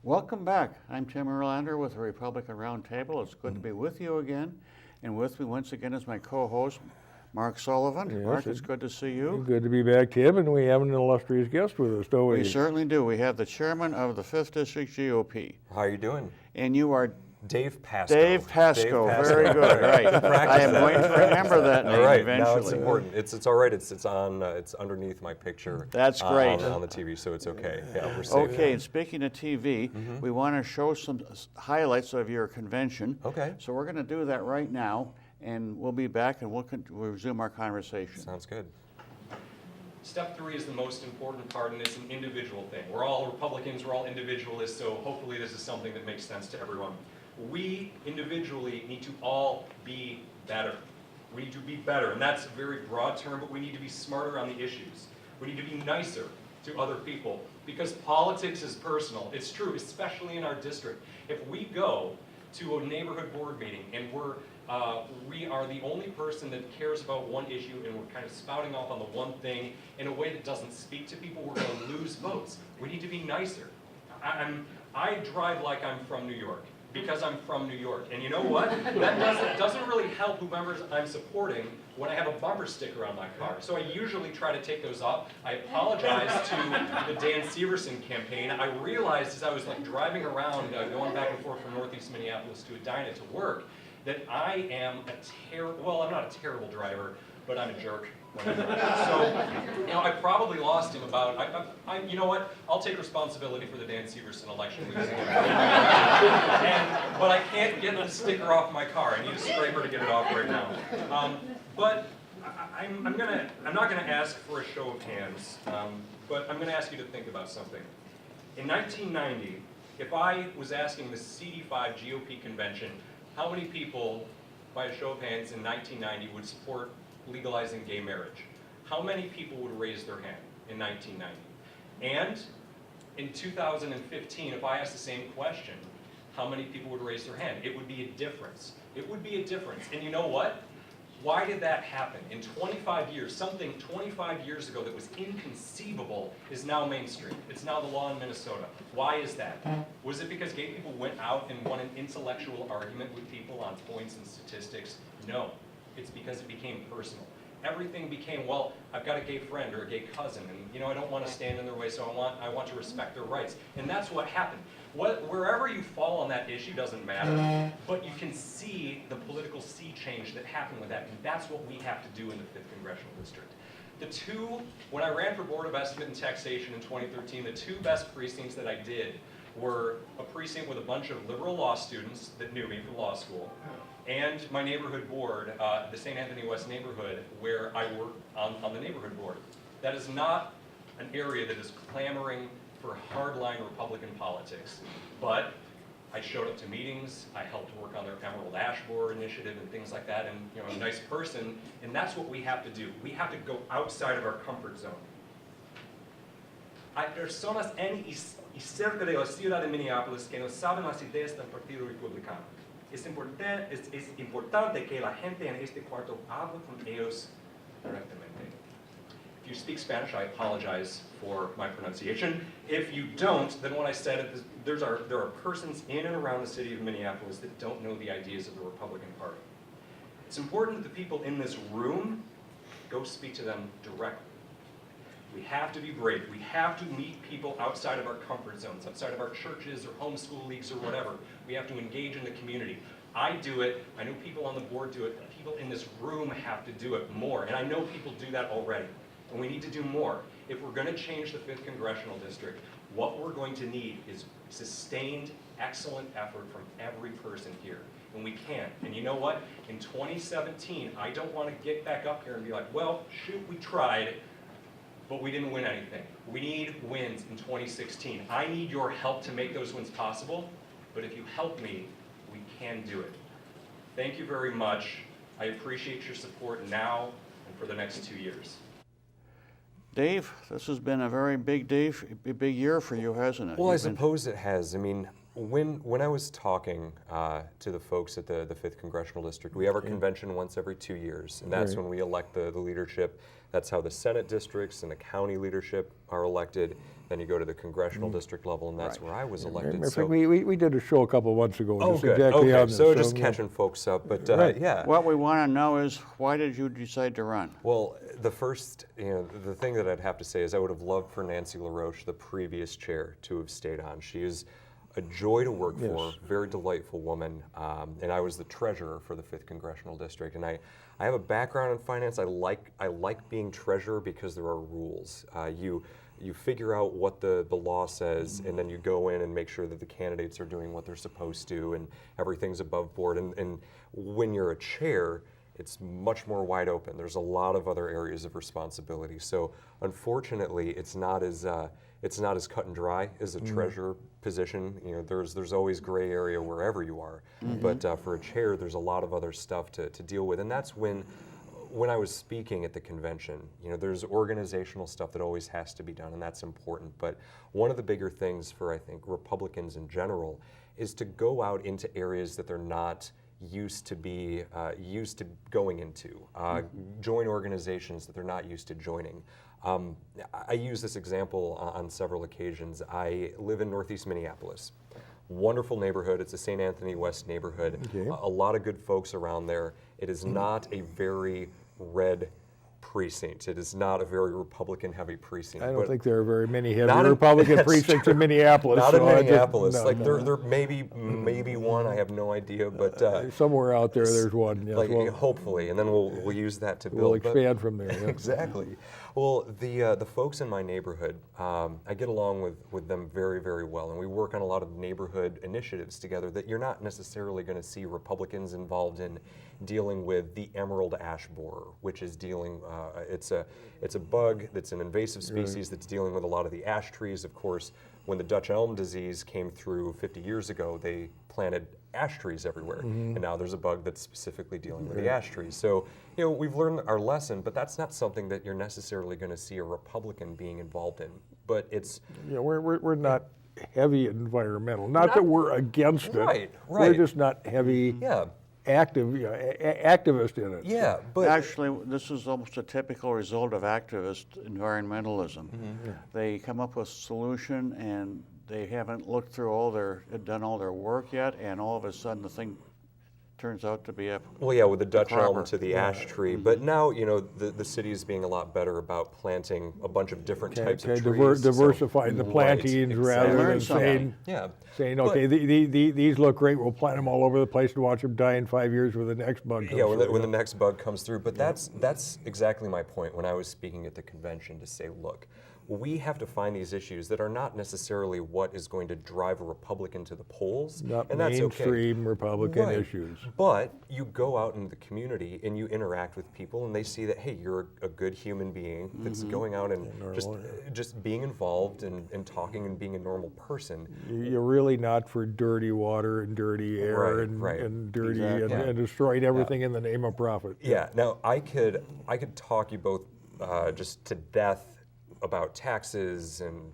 Welcome back. I'm Tim Erlander with the Republican Roundtable. It's good to be with you again. And with me once again is my co-host, Mark Sullivan. Yes, Mark, it's good to see you. Good to be back, Tim, and we have an illustrious guest with us, don't we? We certainly do. We have the chairman of the 5th District GOP. How are you doing? And you are Dave Pascoe. Dave Pascoe. Very good. Right. I am going to remember that name eventually. Now it's important. It's all right. It's on. It's underneath my picture. That's great. On the TV, so it's okay. Yeah, we're safe. Okay. And speaking of TV, we want to show some highlights of your convention. Okay. So we're going to do that right now, and we'll be back and we'll resume our conversation. Sounds good. Step 3 is the most important part, and it's an individual thing. We're all Republicans, we're all individualists, so hopefully this is something that makes sense to everyone. We individually need to all be better. We need to be better, and that's a very broad term, but we need to be smarter on the issues. We need to be nicer to other people, because politics is personal. It's true, especially in our district. If we go to a neighborhood board meeting and we are the only person that cares about one issue and we're kind of spouting off on the one thing in a way that doesn't speak to people, we're going to lose votes. We need to be nicer. I drive like I'm from New York, because I'm from New York. And you know what? That doesn't really help whomever I'm supporting when I have a bumper sticker on my car. So I usually try to take those off. I apologize to the Dan Severson campaign. I realized as I was driving around, going back and forth from Northeast Minneapolis to Edina to work, that I am I'm not a terrible driver, but I'm a jerk. So, I probably lost him about, you know what, I'll take responsibility for the Dan Severson election. But I can't get the sticker off my car. I need a scraper to get it off right now. But I'm not gonna ask for a show of hands, but I'm gonna ask you to think about something. In 1990, if I was asking the CD5 GOP convention, how many people, by a show of hands in 1990, would support legalizing gay marriage? How many people would raise their hand in 1990? And in 2015, if I asked the same question, how many people would raise their hand? It would be a difference. It would be a difference. And you know what? Why did that happen? In 25 years, something 25 years ago that was inconceivable is now mainstream. It's now the law in Minnesota. Why is that? Was it because gay people went out and won an intellectual argument with people on points and statistics? No. It's because it became personal. Everything became, well, I've got a gay friend or a gay cousin, and I don't want to stand in their way, so I want to respect their rights. And that's what happened. Wherever you fall on that issue doesn't matter, but you can see the political sea change that happened with that, and that's what we have to do in the 5th Congressional District. When I ran for Board of Estimate and Taxation in 2013, the 2 best precincts that I did were a precinct with a bunch of liberal law students that knew me from law school, and my neighborhood board, the St. Anthony West neighborhood, where I work on the neighborhood board. That is not an area that is clamoring for hardline Republican politics, but I showed up to meetings, I helped work on their Emerald Ash Borer initiative and things like that, and I'm a nice person, and that's what we have to do. We have to go outside of our comfort zone. Hay personas en y cerca de la ciudad de Minneapolis que no saben las ideas del Partido Republicano. Es importante que la gente en este cuarto hable con ellos directamente. If you speak Spanish, I apologize for my pronunciation. If you don't, then what I said is there are persons in and around the city of Minneapolis that don't know the ideas of the Republican Party. It's important that the people in this room go speak to them directly. We have to be brave. We have to meet people outside of our comfort zones, outside of our churches or homeschool leagues or whatever. We have to engage in the community. I do it. I know people on the board do it. People in this room have to do it more. And I know people do that already. And we need to do more. If we're going to change the 5th Congressional District, what we're going to need is sustained, excellent effort from every person here. And we can. And you know what? In 2017, I don't want to get back up here and be like, well, shoot, we tried, but we didn't win anything. We need wins in 2016. I need your help to make those wins possible, but if you help me, we can do it. Thank you very much. I appreciate your support now and for the next 2 years. Dave, this has been a very big year for you, hasn't it? Well, I suppose it has. I mean, when I was talking to the folks at the 5th Congressional District, we have our convention once every 2 years, and that's when we elect the leadership. That's how the Senate districts and the county leadership are elected. Then you go to the congressional district level, and that's where I was elected. In fact, we did a show a couple of months ago. Oh, just good. exactly Okay, on this. so just catching folks up, but yeah. What we want to know is, why did you decide to run? Well, the first, the thing that I'd have to say is I would have loved for Nancy LaRoche, the previous chair, to have stayed on. She is a joy to work for, very delightful woman, and I was the treasurer for the 5th Congressional District. And I have a background in finance. I like being treasurer because there are rules. You figure out what the law says, and then you go in and make sure that the candidates are doing what they're supposed to, and everything's above board. And when you're a chair, it's much more wide open. There's a lot of other areas of responsibility. So unfortunately, it's not as cut and dry as a treasurer position. There's always gray area wherever you are. But for a chair, there's a lot of other stuff to deal with, and that's when I was speaking at the convention, there's organizational stuff that always has to be done, and that's important. But one of the bigger things for, I think, Republicans in general is to go out into areas that they're not used to going into, join organizations that they're not used to joining. I use this example on several occasions. I live in Northeast Minneapolis. Wonderful neighborhood. It's a St. Anthony West neighborhood. Okay. A lot of good folks around there. It is not a very red precinct. It is not a very Republican-heavy precinct. I don't think there are very many heavy Republican precincts in Minneapolis. Not in Minneapolis. There may be one. I have no idea, but somewhere out there's one. Yes, hopefully, and then we'll use that to build. We'll expand from there. Yeah. Exactly. Well, the folks in my neighborhood, I get along with them very, very well, and we work on a lot of neighborhood initiatives together that you're not necessarily going to see Republicans involved in dealing with. The emerald ash borer, which is dealing, it's a bug that's an invasive species that's dealing with a lot of the ash trees. Of course, when the Dutch elm disease came through 50 years ago, they planted ash trees everywhere, and now there's a bug that's specifically dealing with the ash trees. So, we've learned our lesson, but that's not something that you're necessarily going to see a Republican being involved in. But it's we're not heavy environmental. Not that we're against it. Right. We're just not heavy. Activist in it. Yeah, but actually, this is almost a typical result of activist environmentalism. They come up with a solution, and they haven't done all their work yet, and all of a sudden the thing turns out to be with the Dutch elm to the ash tree. But now, the city is being a lot better about planting a bunch of different types of trees. Diversifying the plantings rather than saying, okay, these look great, we'll plant them all over the place and watch them die in 5 years when the next bug comes through. When the next bug comes through. But that's exactly my point when I was speaking at the convention, to say, look, we have to find these issues that are not necessarily what is going to drive a Republican to the polls. Not and that's mainstream Republican issues. But you go out in the community and you interact with people, and they see that, hey, you're a good human being that's going out and just being involved and talking and being a normal person. You're really not for dirty water and dirty air and dirty and destroying everything in the name of profit. Yeah. Now I could talk you both just to death about taxes and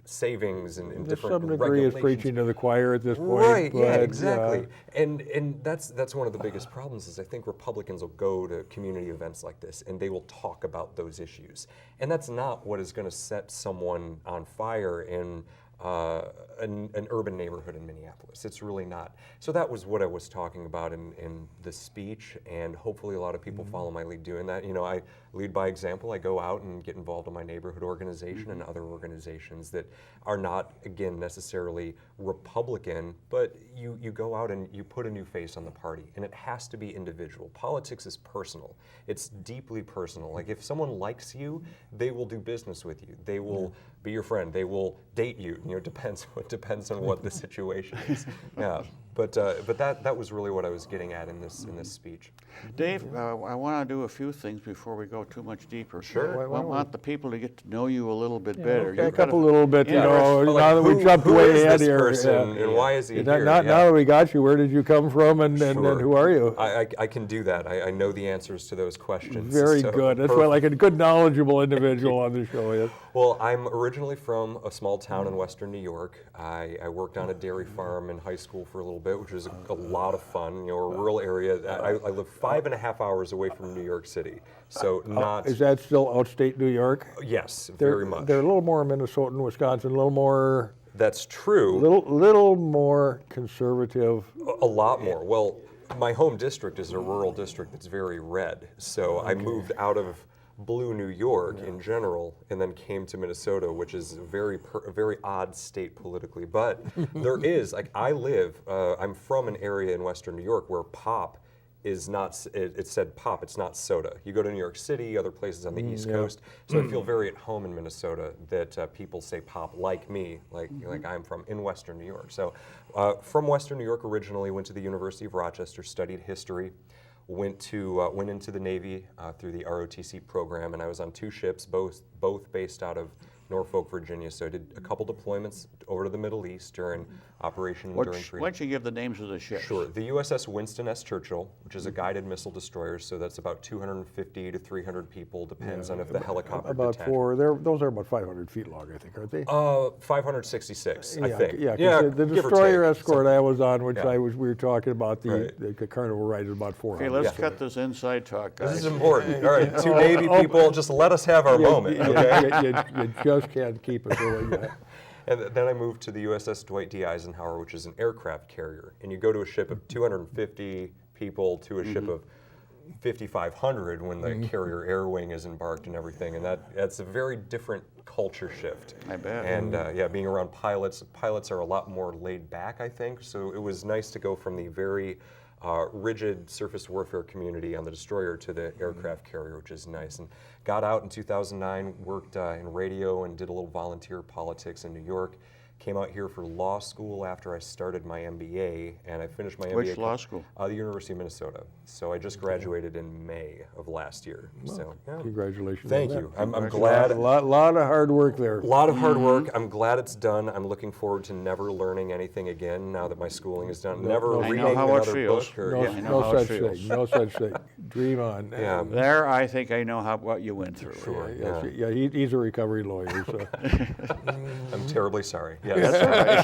savings and different some degree is preaching to the choir at this point. Right, yeah, exactly. And that's one of the biggest problems is I think Republicans will go to community events like this and they will talk about those issues. And that's not what is going to set someone on fire in an urban neighborhood in Minneapolis. It's really not. So that was what I was talking about in the speech, and hopefully a lot of people follow my lead doing that. I lead by example. I go out and get involved in my neighborhood organization and other organizations that are not, again, necessarily Republican, but you go out and you put a new face on the party, and it has to be individual. Politics is personal. It's deeply personal. Like if someone likes you, they will do business with you. They will be your friend. They will date you. It depends on what the situation is. Yeah. But that was really what I was getting at in this speech. Dave, I want to do a few things before we go too much deeper. Sure. I want the people to get to know you a little bit better. Okay, a little bit, Yeah. Now that we jumped way ahead here. And why is he here? Now that we got you, where did you come from, and who are you? I can do that. I know the answers to those questions. Very so good. That's why I like a good, knowledgeable individual on the show. Yes. Well, I'm originally from a small town in western New York. I worked on a dairy farm in high school for a little bit, which was a lot of fun. A rural area. I live 5.5 hours away from New York City, so not. Is that still outstate New York? Yes, very much. They're a little more Minnesota and Wisconsin, a little more. That's true. Little more conservative. A lot more. Well, my home district is a rural district that's very red, so I moved out of blue New York in general, and then came to Minnesota, which is a very odd state politically. But there is, I'm from an area in western New York where pop is not, it said pop, it's not soda. You go to New York City, other places on the East Coast, so I feel very at home in Minnesota that people say pop like me, like I'm from in western New York. So from western New York originally, went to the University of Rochester, studied history, went into the Navy through the ROTC program, and I was on 2 ships, both based out of Norfolk, Virginia. So I did a couple deployments over to the Middle East during Operation Enduring Freedom. Why don't you give the names of the ships? Sure. The USS Winston S. Churchill, which is a guided missile destroyer, so that's about 250 to 300 people, depends on if the helicopter Those are about 500 feet long, I think, aren't they? 566, I think. Yeah, the destroyer escort I was on, which we were talking about, the Carnival ride is about 400. Okay, let's cut this inside talk, guys. This is important. All right, 2 Navy people, just let us have our moment, okay? You just can't keep it going. And then I moved to the USS Dwight D. Eisenhower, which is an aircraft carrier. And you go to a ship of 250 people to a ship of 5,500 when the carrier air wing is embarked and everything. And that's a very different culture shift. I bet. And being around pilots are a lot more laid back, I think. So it was nice to go from the very rigid surface warfare community on the destroyer to the aircraft carrier, which is nice. And got out in 2009, worked in radio and did a little volunteer politics in New York. Came out here for law school after I started my MBA, and I finished my MBA. Which law school? The University of Minnesota. So I just graduated in May of last year. Well, so congratulations. Thank you. I'm glad. A lot of hard work there. A lot of hard work. I'm glad it's done. I'm looking forward to never learning anything again now that my schooling is done. Never reading another book. No such thing. Dream on. Yeah. There, I think I know what you went through. Sure. He's a recovery lawyer. So. I'm terribly sorry. Yes.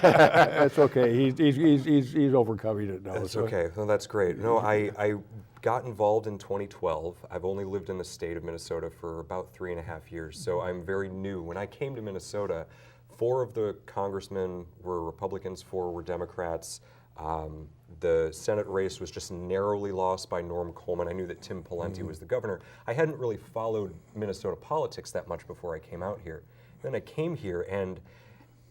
That's okay. He's overcoming it now. That's okay. Well, that's great. No, I got involved in 2012. I've only lived in the state of Minnesota for about 3.5 years, so I'm very new. When I came to Minnesota, 4 of the congressmen were Republicans, 4 were Democrats. The Senate race was just narrowly lost by Norm Coleman. I knew that Tim Pawlenty was the governor. I hadn't really followed Minnesota politics that much before I came out here. Then I came here, and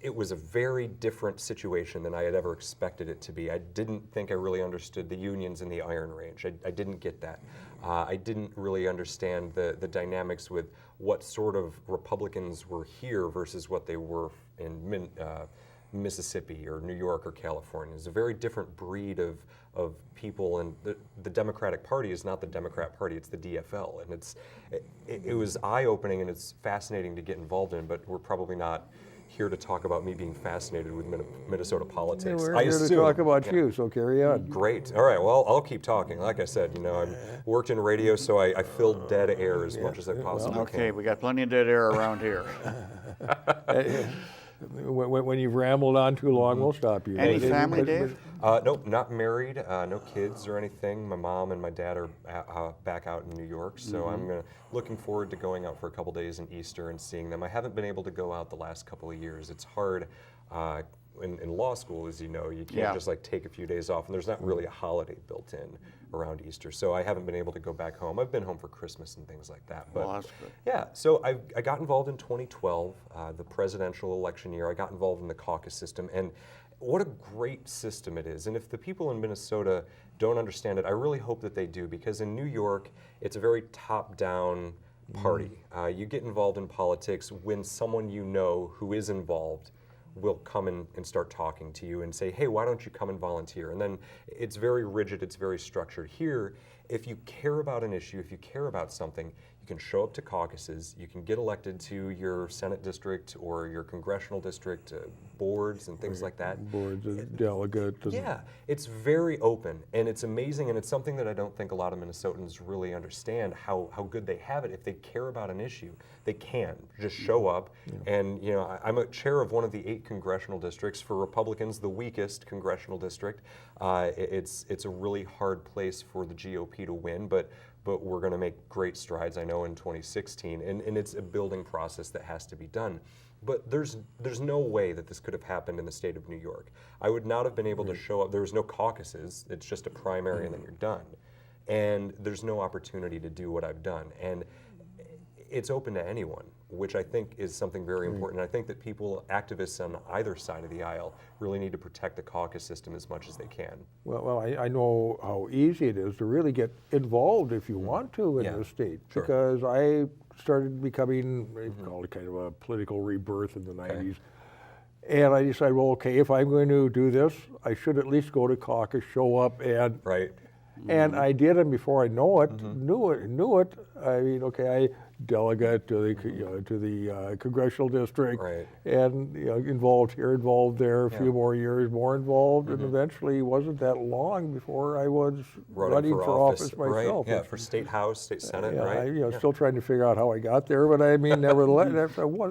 it was a very different situation than I had ever expected it to be. I didn't think I really understood the unions in the Iron Range. I didn't get that. I didn't really understand the dynamics with what sort of Republicans were here versus what they were in Mississippi or New York or California. It's a very different breed of people, and the Democratic Party is not the Democrat Party, it's the DFL. And it was eye-opening, and it's fascinating to get involved in, but we're probably not here to talk about me being fascinated with Minnesota politics. We're here to talk about you, so carry on. Great. All right, well, I'll keep talking. Like I said, I worked in radio, so I filled dead air as much as I possibly can. Okay, we got plenty of dead air around here. When you've rambled on too long, we'll stop you. Any family, Dave? Nope, not married, no kids or anything. My mom and my dad are back out in New York, so I'm looking forward to going out for a couple days in Easter and seeing them. I haven't been able to go out the last couple of years. It's hard. In law school, as you know, you can't just take a few days off, and there's not really a holiday built in around Easter, so I haven't been able to go back home. I've been home for Christmas and things like that. But that's good. Yeah, so I got involved in 2012, the presidential election year. I got involved in the caucus system, and what a great system it is. And if the people in Minnesota don't understand it, I really hope that they do, because in New York, it's a very top-down party. You get involved in politics when someone you know who is involved will come in and start talking to you and say, hey, why don't you come and volunteer? And then it's very rigid, it's very structured. Here, if you care about an issue, if you care about something, you can show up to caucuses, you can get elected to your Senate district or your congressional district, boards and things like that. Boards and delegates. Yeah, it's very open, and it's amazing, and it's something that I don't think a lot of Minnesotans really understand how good they have it. If they care about an issue, they can just show up. And you know, I'm a chair of one of the 8 congressional districts. For Republicans, the weakest congressional district. It's a really hard place for the GOP to win, but we're going to make great strides, I know, in 2016, and it's a building process that has to be done. But there's no way that this could have happened in the state of New York. I would not have been able to show up. There was no caucuses. It's just a primary and then you're done. And there's no opportunity to do what I've done. And it's open to anyone, which I think is something very important. I think that people, activists on either side of the aisle, really need to protect the caucus system as much as they can. Well, I know how easy it is to really get involved if you want to in this state. Sure. Because I started becoming, called it kind of a political rebirth in the 90s. And I decided, well, okay, if I'm going to do this, I should at least go to caucus, show up, and and I did, and before I knew it. I mean, okay, I delegate to the congressional district, and involved here, involved there, a few more years, more involved, and eventually it wasn't that long before I was running for office myself. Yeah, for state house, state senate, Still trying to figure out how I got there, but I mean, nevertheless,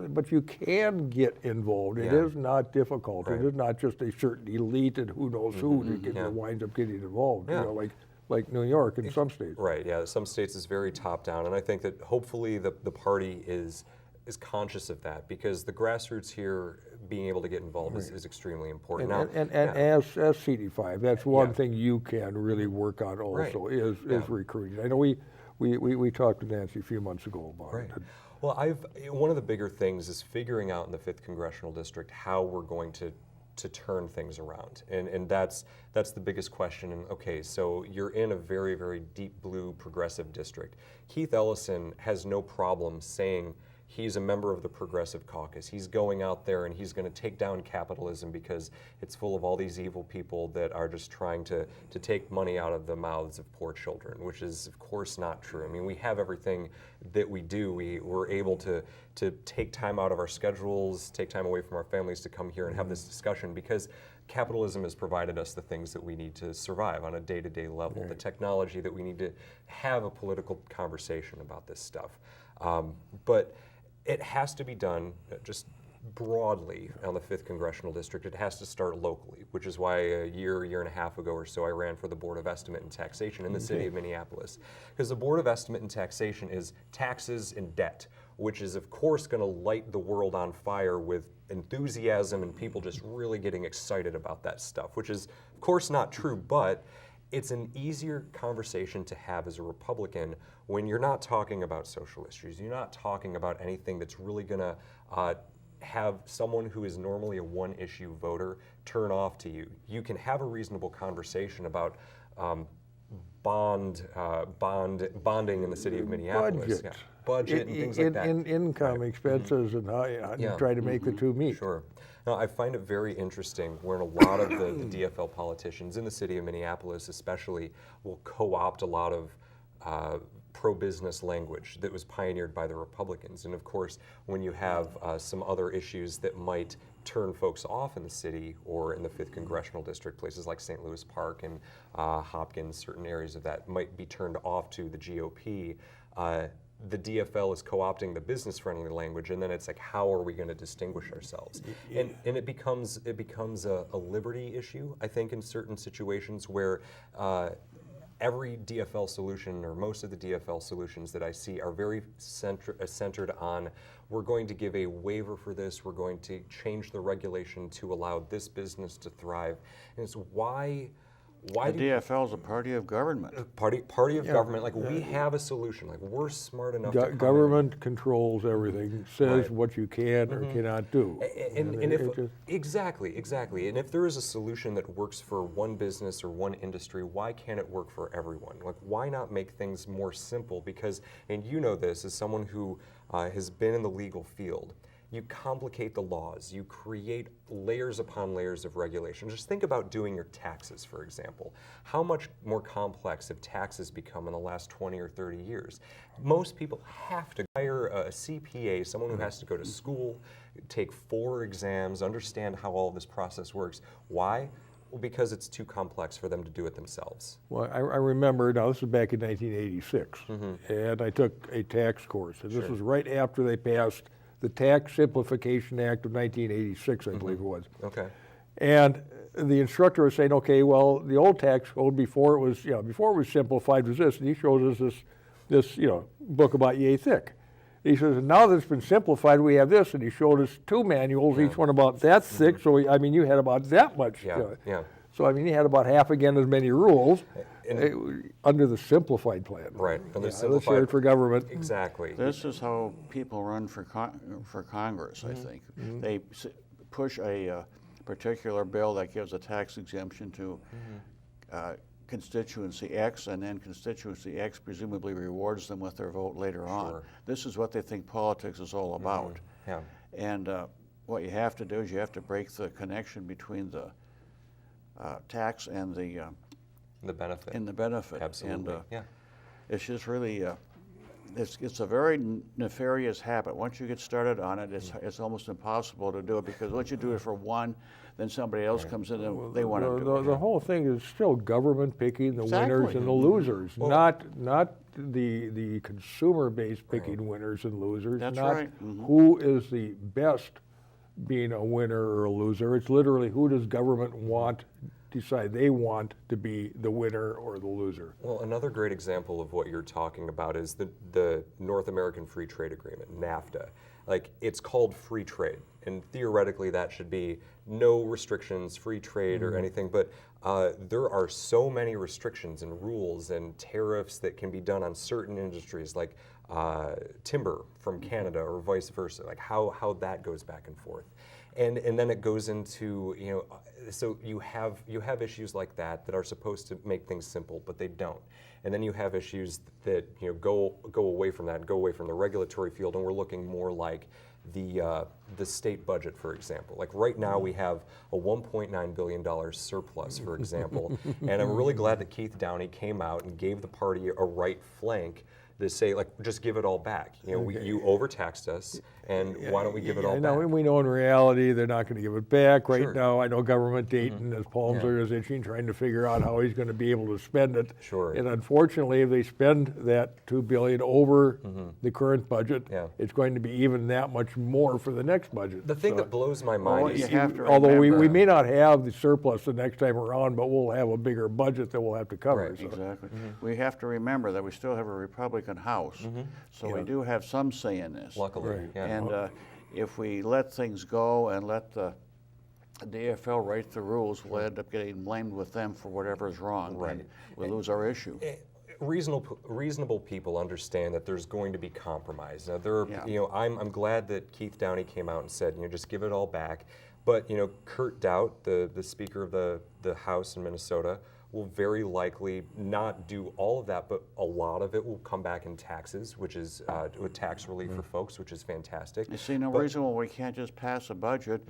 but you can get involved. It is not difficult. It is not just a certain elite and who knows who that winds up getting involved. You know, like New York in some states. Right, yeah, some states is very top down, and I think that hopefully the party is conscious of that, because the grassroots here being able to get involved is extremely important. And as CD5, that's one thing you can really work on also is recruiting. I know we talked to Nancy a few months ago about it. Well, one of the bigger things is figuring out in the 5th Congressional District how we're going to turn things around, and that's the biggest question. And okay, so you're in a very, very deep blue progressive district. Keith Ellison has no problem saying he's a member of the Progressive Caucus. He's going out there and he's going to take down capitalism because it's full of all these evil people that are just trying to take money out of the mouths of poor children, which is of course not true. I mean, we have everything that we do. We're able to take time out of our schedules, take time away from our families to come here and have this discussion, because capitalism has provided us the things that we need to survive on a day-to-day level, the technology that we need to have a political conversation about this stuff. But it has to be done just broadly on the 5th Congressional District. It has to start locally, which is why a year and a half ago or so I ran for the Board of Estimate and Taxation in the city of Minneapolis. Because the Board of Estimate and Taxation is taxes and debt, which is of course going to light the world on fire with enthusiasm and people just really getting excited about that stuff, which is of course not true, but it's an easier conversation to have as a Republican when you're not talking about social issues. You're not talking about anything that's really going to have someone who is normally a one-issue voter turn off to you. You can have a reasonable conversation about bonding in the city of Minneapolis. Budget and things like that. Income, expenses, and how try to make the two meet. Sure. Now, I find it very interesting when a lot of the DFL politicians in the city of Minneapolis especially will co-opt a lot of pro-business language that was pioneered by the Republicans. And of course, when you have some other issues that might turn folks off in the city or in the 5th Congressional District, places like St. Louis Park and Hopkins, certain areas of that might be turned off to the GOP. The DFL is co-opting the business-friendly language, and then it's like, how are we going to distinguish ourselves? And it becomes a liberty issue, I think, in certain situations where every DFL solution, or most of the DFL solutions that I see, are very centered on, we're going to give a waiver for this, we're going to change the regulation to allow this business to thrive. And it's why the DFL is a party of government. Party of government. Like we have a solution. Like we're smart enough. to government controls everything. Says what you can or cannot do. And exactly. And if there is a solution that works for one business or one industry, why can't it work for everyone? Like why not make things more simple? Because, and you know this as someone who has been in the legal field, you complicate the laws, you create layers upon layers of regulation. Just think about doing your taxes, for example. How much more complex have taxes become in the last 20 or 30 years? Most people have to hire a CPA, someone who has to go to school, take 4 exams, understand how all this process works. Why? Well, because it's too complex for them to do it themselves. Well, I remember, now this was back in 1986, and I took a tax course, and this was right after they passed the Tax Simplification Act of 1986, I believe it was. Okay. And the instructor was saying, okay, well, the old tax code before it was, before it was simplified was this, and he shows us this book about yay thick. He says, now that it's been simplified, we have this, and he showed us 2 manuals, each one about that thick, so you had about that much. So, you had about half again as many rules under the simplified plan. Right. Let's share it for government. Exactly. This is how people run for Congress, I think. They push a particular bill that gives a tax exemption to constituency X, and then constituency X presumably rewards them with their vote later on. This is what they think politics is all about. And what you have to do is you have to break the connection between the tax and the benefit. And the benefit. Absolutely. And it's just really it's a very nefarious habit. Once you get started on it, it's almost impossible to do it, because once you do it for one, then somebody else comes in and they want to do it. The whole thing is still government picking the winners and the losers, not the consumer base picking winners and losers. That's not right. Who is the best being a winner or a loser. It's literally who does government decide they want to be the winner or the loser. Well, another great example of what you're talking about is the North American Free Trade Agreement, NAFTA. Like, it's called free trade, and theoretically that should be no restrictions, free trade or anything, but there are so many restrictions and rules and tariffs that can be done on certain industries, like timber from Canada or vice versa, like how that goes back and forth. And then it goes into, so you have issues like that are supposed to make things simple, but they don't. And then you have issues that go away from that, go away from the regulatory field, and we're looking more like the state budget, for example. Like right now we have a $1.9 billion surplus, for example, and I'm really glad that Keith Downey came out and gave the party a right flank to say, like, just give it all back. You overtaxed us, and why don't we give it all back? We know in reality they're not going to give it back. Right now, I know Government Dayton, his palms are as itching, trying to figure out how he's going to be able to spend it. And unfortunately, if they spend that $2 billion over the current budget, it's going to be even that much more for the next budget. The thing that blows my mind is, although we may not have the surplus the next time around, but we'll have a bigger budget that we'll have to cover. Right, exactly. We have to remember that we still have a Republican House, so we do have some say in this. Luckily, And if we let things go and let the DFL write the rules, we'll end up getting blamed with them for whatever is wrong, and we lose our issue. Reasonable people understand that there's going to be compromise. Now, there are, I'm glad that Keith Downey came out and said, just give it all back. But Kurt Doubt, the Speaker of the House in Minnesota, will very likely not do all of that, but a lot of it will come back in taxes, which is with tax relief for folks, which is fantastic. You see no reason why we can't just pass a budget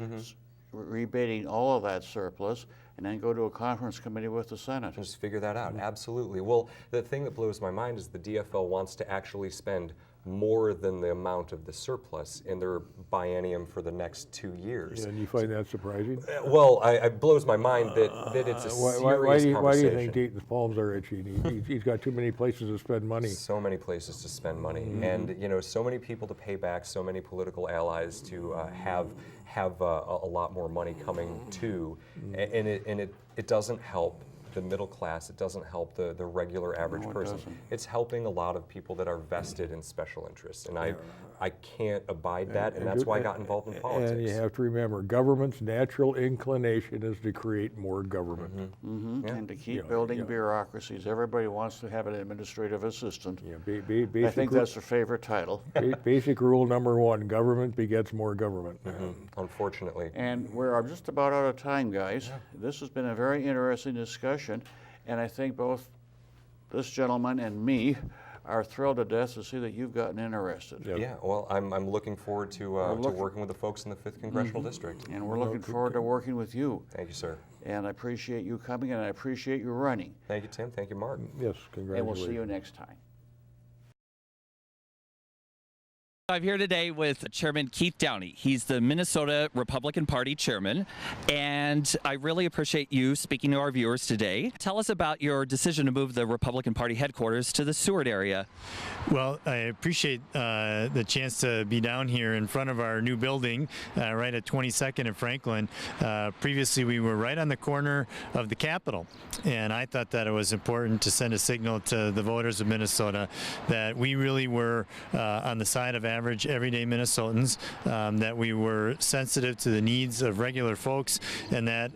rebating all of that surplus and then go to a conference committee with the Senate. Just figure that out. Absolutely. Well, the thing that blows my mind is the DFL wants to actually spend more than the amount of the surplus in their biennium for the next 2 years. And you find that surprising? Well, it blows my mind that it's a serious conversation. Why do you think Dayton's palms are itching? He's got too many places to spend money. So many places to spend money, and so many people to pay back, so many political allies to have a lot more money coming to, and it doesn't help the middle class. It doesn't help the regular average person. It's helping a lot of people that are vested in special interests, and I can't abide that, and that's why I got involved in politics. And you have to remember, government's natural inclination is to create more government. And to keep building bureaucracies. Everybody wants to have an administrative assistant. I think that's their favorite title. Basic rule number 1, government begets more government. Unfortunately. And we're just about out of time, guys. This has been a very interesting discussion, and I think both this gentleman and me are thrilled to death to see that you've gotten interested. Yep. Yeah, well, I'm looking forward to working with the folks in the 5th Congressional District. And we're looking forward to working with you. Thank you, sir. And I appreciate you coming, and I appreciate you running. Thank you, Tim. Thank you, Mark. Yes, And we'll congratulations. see you next time. I'm here today with Chairman Keith Downey. He's the Minnesota Republican Party chairman, and I really appreciate you speaking to our viewers today. Tell us about your decision to move the Republican Party headquarters to the Seward area. Well, I appreciate the chance to be down here in front of our new building, right at 22nd and Franklin. Previously, we were right on the corner of the Capitol, and I thought that it was important to send a signal to the voters of Minnesota that we really were on the side of average, everyday Minnesotans, that we were sensitive to the needs of regular folks, and that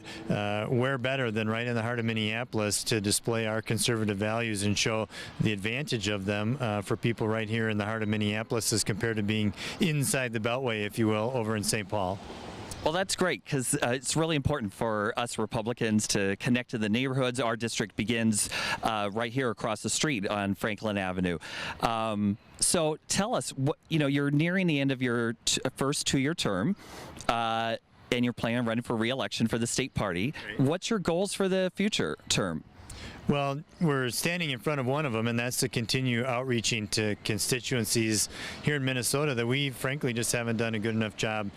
we're better than right in the heart of Minneapolis to display our conservative values and show the advantage of them for people right here in the heart of Minneapolis as compared to being inside the Beltway, if you will, over in St. Paul. Well, that's great, because it's really important for us Republicans to connect to the neighborhoods. Our district begins right here across the street on Franklin Avenue. So tell us, you're nearing the end of your first 2-year term, and you're planning on running for re-election for the state party. Right. What's your goals for the future term? Well, we're standing in front of one of them, and that's to continue outreaching to constituencies here in Minnesota that we, frankly, just haven't done a good enough job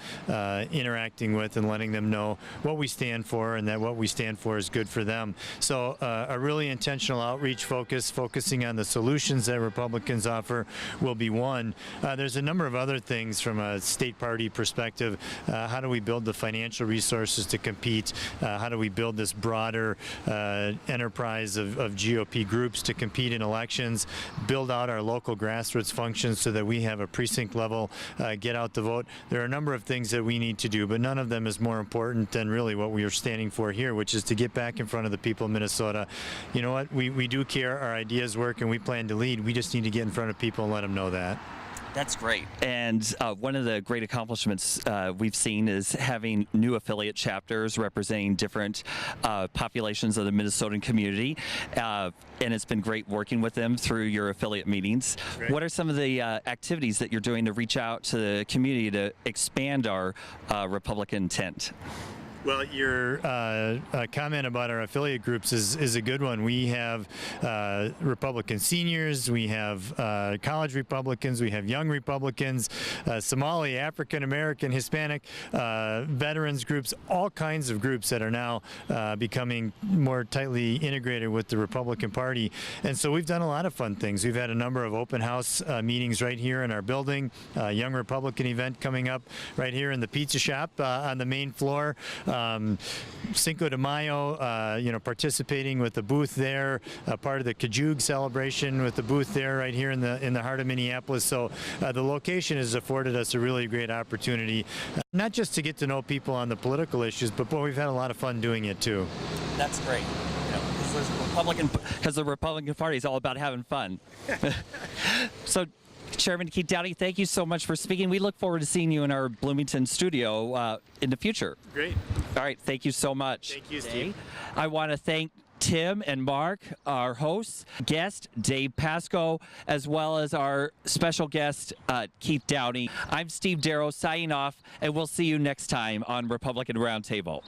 interacting with and letting them know what we stand for and that what we stand for is good for them. So a really intentional outreach focusing on the solutions that Republicans offer will be one. There's a number of other things from a state party perspective. How do we build the financial resources to compete? How do we build this broader enterprise of GOP groups to compete in elections, build out our local grassroots functions so that we have a precinct level get out the vote. There are a number of things that we need to do, but none of them is more important than really what we are standing for here, which is to get back in front of the people of Minnesota. You know what? We do care, our ideas work, and we plan to lead. We just need to get in front of people and let them know that. That's great. And one of the great accomplishments we've seen is having new affiliate chapters representing different populations of the Minnesotan community. And it's been great working with them through your affiliate meetings. Great. What are some of the activities that you're doing to reach out to the community to expand our Republican tent? Well, your comment about our affiliate groups is a good one. We have Republican seniors, we have college Republicans, we have young Republicans, Somali, African American, Hispanic, veterans groups, all kinds of groups that are now becoming more tightly integrated with the Republican Party. And so we've done a lot of fun things. We've had a number of open house meetings right here in our building, a Young Republican event coming up right here in the pizza shop on the main floor. Cinco de Mayo, participating with the booth there, part of the Kajug celebration with the booth there right here in the heart of Minneapolis. So the location has afforded us a really great opportunity, not just to get to know people on the political issues, but boy, we've had a lot of fun doing it too. That's great. Because the Republican Party is all about having fun. So, Chairman Keith Downey, thank you so much for speaking. We look forward to seeing you in our Bloomington studio in the future. Great. All right, thank you so much. Thank you, Steve. I want to thank Tim and Mark, our hosts, guest Dave Pascoe, as well as our special guest Keith Downey. I'm Steve Darrow signing off, and we'll see you next time on Republican Roundtable.